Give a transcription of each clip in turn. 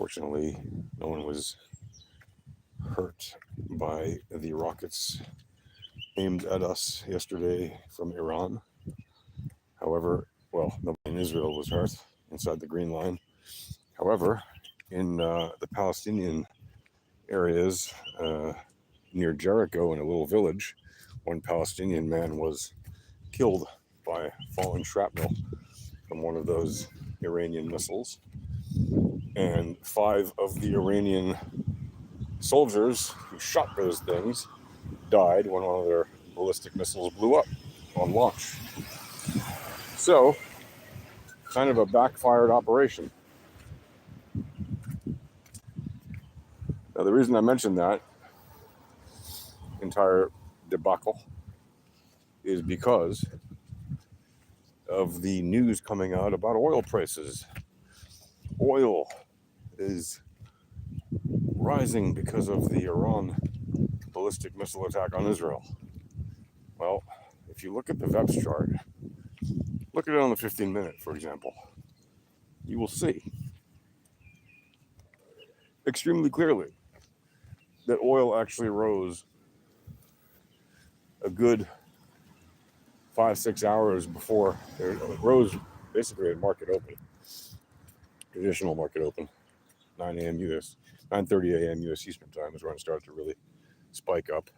Fortunately, no one was hurt by the rockets aimed at us yesterday from Iran. However, well, nobody in Israel was hurt inside the Green Line. However, in the Palestinian areas near Jericho in a little village, one Palestinian man was killed by falling shrapnel from one of those Iranian missiles. And 5 of the Iranian soldiers who shot those things died when one of their ballistic missiles blew up on launch. So, kind of a backfired operation. Now, the reason I mentioned that entire debacle is because of the news coming out about oil prices. Oil is rising because of the Iran ballistic missile attack on Israel. Well, if you look at the VEPS chart, look at it on the 15-minute, for example, you will see extremely clearly that oil actually rose a good 5-6 hours before it rose basically at market open, traditional market open, 9 a.m. US, 9:30 a.m. US Eastern time is when it started to really spike up,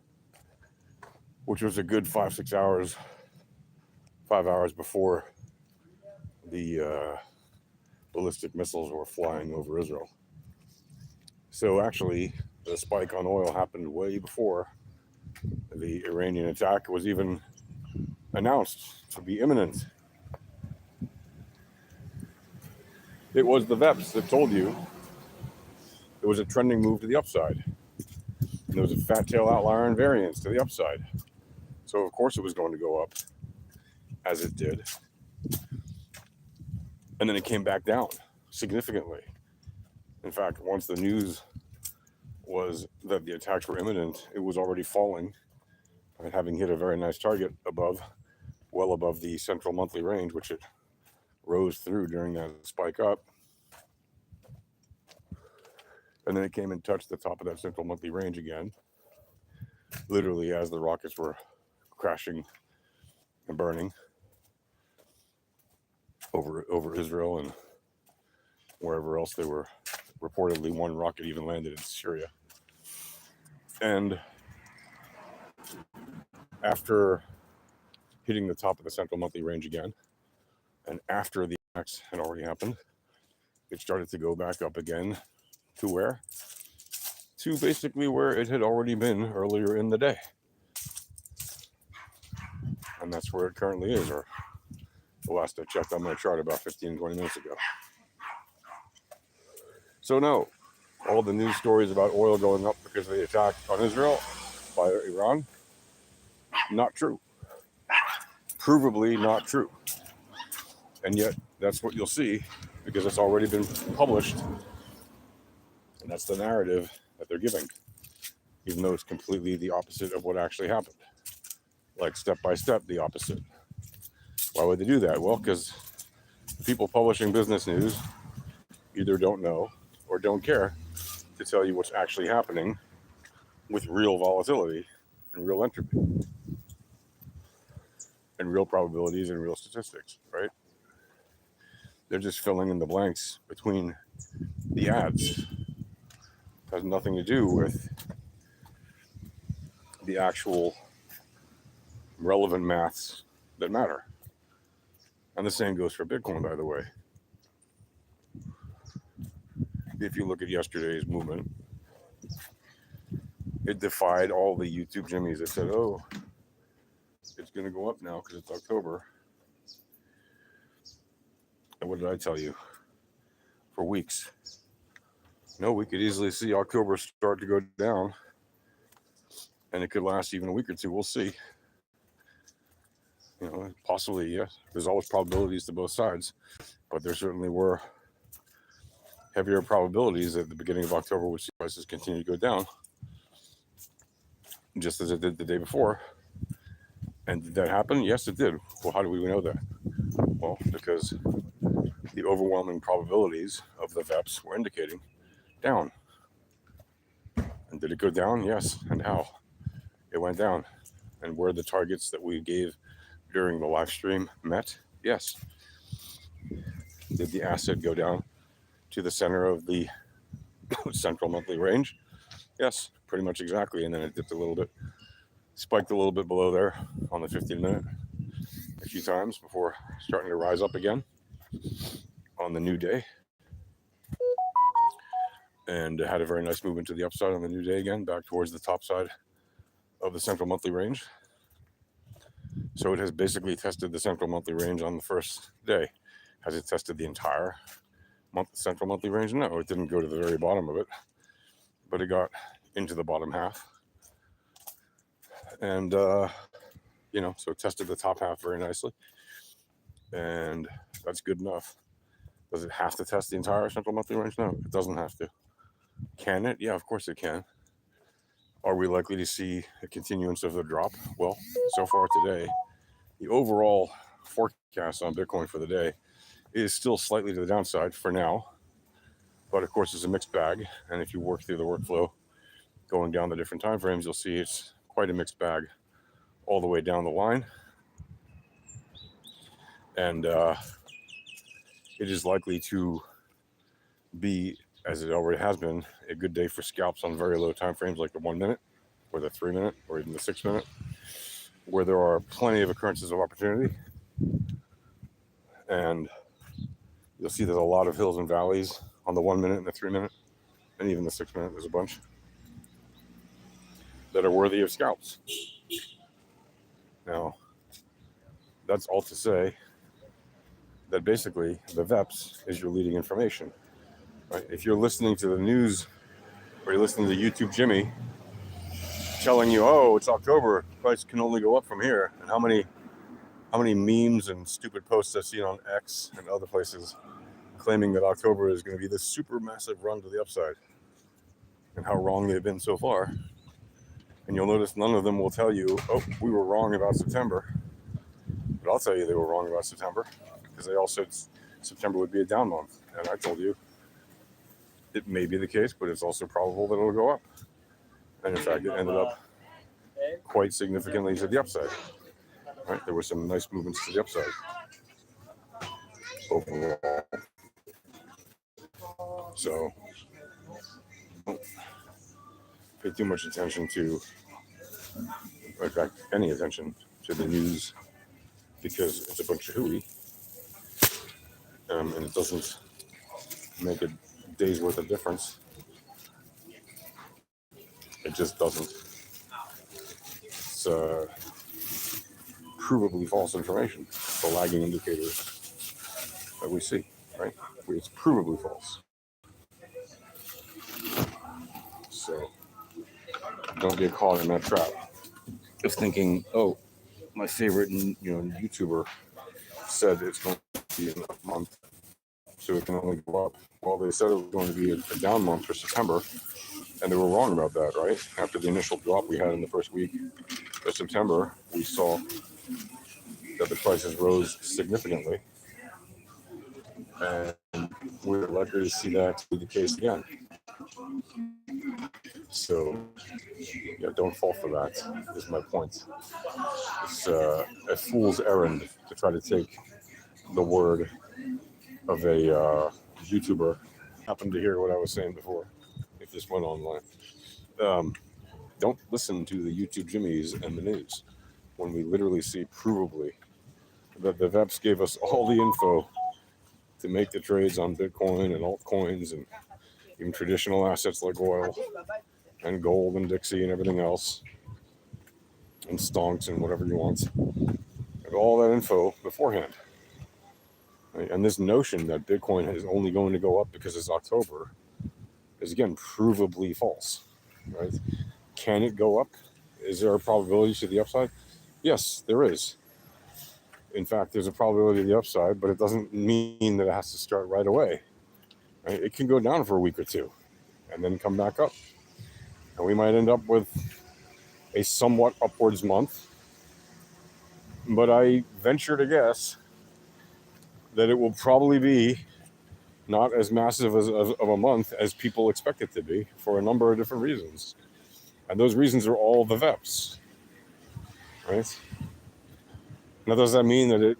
which was a good 5-6 hours, 5 hours before the ballistic missiles were flying over Israel. So actually, the spike on oil happened way before the Iranian attack was even announced to be imminent. It was the VEPS that told you there was a trending move to the upside. And there was a fat tail outlier and variance to the upside. So of course it was going to go up, as it did. And then it came back down significantly. In fact, once the news was that the attacks were imminent, it was already falling and having hit a very nice target above, well above the central monthly range, which it rose through during that spike up. And then it came and touched the top of that central monthly range again, literally as the rockets were crashing and burning over Israel and wherever else they were. Reportedly, one rocket even landed in Syria. And after hitting the top of the central monthly range again, and after the attacks had already happened, it started to go back up again to where? To basically where it had already been earlier in the day. And that's where it currently is, or the last I checked on my chart about 15, 20 minutes ago. So no, all the news stories about oil going up because of the attack on Israel by Iran, not true. Provably not true. And yet, that's what you'll see because it's already been published. And that's the narrative that they're giving, even though it's completely the opposite of what actually happened. Like step by step, the opposite. Why would they do that? Well, because people publishing business news either don't know or don't care to tell you what's actually happening with real volatility and real entropy and real probabilities and real statistics, right? They're just filling in the blanks between the ads. It has nothing to do with the actual relevant maths that matter. And the same goes for Bitcoin, by the way. If you look at yesterday's movement, it defied all the YouTube jimmies that said, oh, it's going to go up now because it's October. And what did I tell you? For weeks. No, we could easily see October start to go down. And it could last even a week or two. We'll see. You know, possibly, yes. There's always probabilities to both sides. But there certainly were heavier probabilities at the beginning of October, which prices continue to go down, just as it did the day before. And did that happen? Yes, it did. Well, how do we know that? Well, because the overwhelming probabilities of the VEPS were indicating down. And did it go down? Yes. And how? It went down. And were the targets that we gave during the live stream met? Yes. Did the asset go down to the center of the central monthly range? Yes, pretty much exactly. And then it dipped a little bit, spiked a little bit below there on the 15-minute a few times before starting to rise up again on the new day. And had a very nice movement to the upside on the new day again, back towards the top side of the central monthly range. So it has basically tested the central monthly range on the first day. Has it tested the entire central monthly range? No, it didn't go to the very bottom of it, but it got into the bottom half. And, so it tested the top half very nicely. And that's good enough. Does it have to test the entire central monthly range? No, it doesn't have to. Can it? Yeah, of course it can. Are we likely to see a continuance of the drop? Well, so far today, the overall forecast on Bitcoin for the day is still slightly to the downside for now. But of course, it's a mixed bag. And if you work through the workflow going down the different time frames, you'll see it's quite a mixed bag all the way down the line. And it is likely to be, as it already has been, a good day for scalps on very low time frames like the 1 minute or the 3 minute or even the 6 minute, where there are plenty of occurrences of opportunity. And you'll see there's a lot of hills and valleys on the 1 minute and the 3 minute, and even the 6 minute, there's a bunch that are worthy of scalps. Now, that's all to say that basically the VEPS is your leading information. Right? If you're listening to the news or you're listening to YouTube Jimmy telling you, oh, it's October, price can only go up from here, and how many memes and stupid posts I've seen on X and other places claiming that October is going to be this super massive run to the upside, and how wrong they've been so far. And you'll notice none of them will tell you, oh, we were wrong about September. But I'll tell you they were wrong about September, because they all said September would be a down month. And I told you it may be the case, but it's also probable that it'll go up. And in fact, it ended up quite significantly to the upside. Right? There were some nice movements to the upside overall. So don't pay too much attention to, in fact, any attention to the news, because it's a bunch of hooey, and it doesn't make a day's worth of difference. It just doesn't. It's provably false information, the lagging indicators that we see, right? It's provably false. So don't get caught in that trap of thinking, oh, my favorite YouTuber said it's going to be a month, so it can only go up. Well, they said it was going to be a down month for September, and they were wrong about that, right? After the initial drop we had in the first week of September, we saw that the prices rose significantly, and we're likely to see that be the case again. So, don't fall for that, is my point. It's a fool's errand to try to take the word of a YouTuber. Happened to hear what I was saying before, if this went online. Don't listen to the YouTube Jimmies and the news when we literally see provably that the VEPS gave us all the info to make the trades on Bitcoin and altcoins and even traditional assets like oil and gold and Dixie and everything else, and stonks and whatever you want. And all that info beforehand. Right? And this notion that Bitcoin is only going to go up because it's October is, again, provably false. Right? Can it go up? Is there a probability to the upside? Yes, there is. In fact, there's a probability of the upside, but it doesn't mean that it has to start right away. Right? It can go down for a week or two and then come back up. And we might end up with a somewhat upwards month. But I venture to guess that it will probably be not as massive of a month as people expect it to be for a number of different reasons. And those reasons are all the VEPs, right? Now, does that mean that it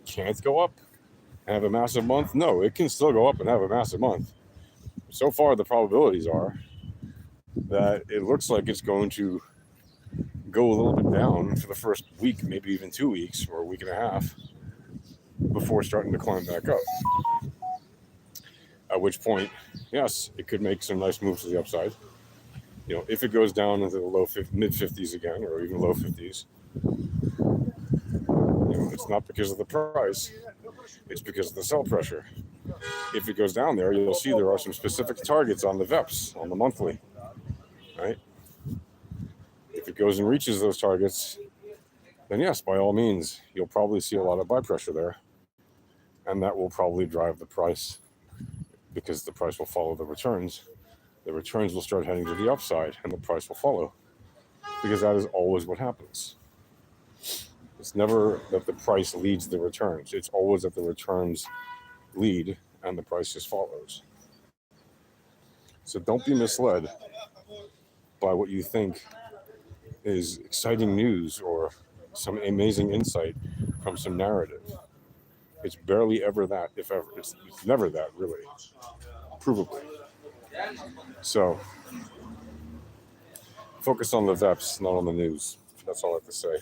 can't go up and have a massive month? No, it can still go up and have a massive month. So far, the probabilities are that it looks like it's going to go a little bit down for the first week, maybe even 2 weeks or a week and a half before starting to climb back up. At which point, yes, it could make some nice moves to the upside. If it goes down into the mid 50s again, or even low 50s, it's not because of the price, it's because of the sell pressure. If it goes down there, you'll see there are some specific targets on the VEPs, on the monthly, right? If it goes and reaches those targets, then yes, by all means, you'll probably see a lot of buy pressure there. And that will probably drive the price, because the price will follow the returns. The returns will start heading to the upside and the price will follow, because that is always what happens. It's never that the price leads the returns. It's always that the returns lead and the price just follows. So don't be misled by what you think is exciting news or some amazing insight from some narrative. It's barely ever that, if ever. It's never that, really, provably. So focus on the VEPs, not on the news. That's all I have to say.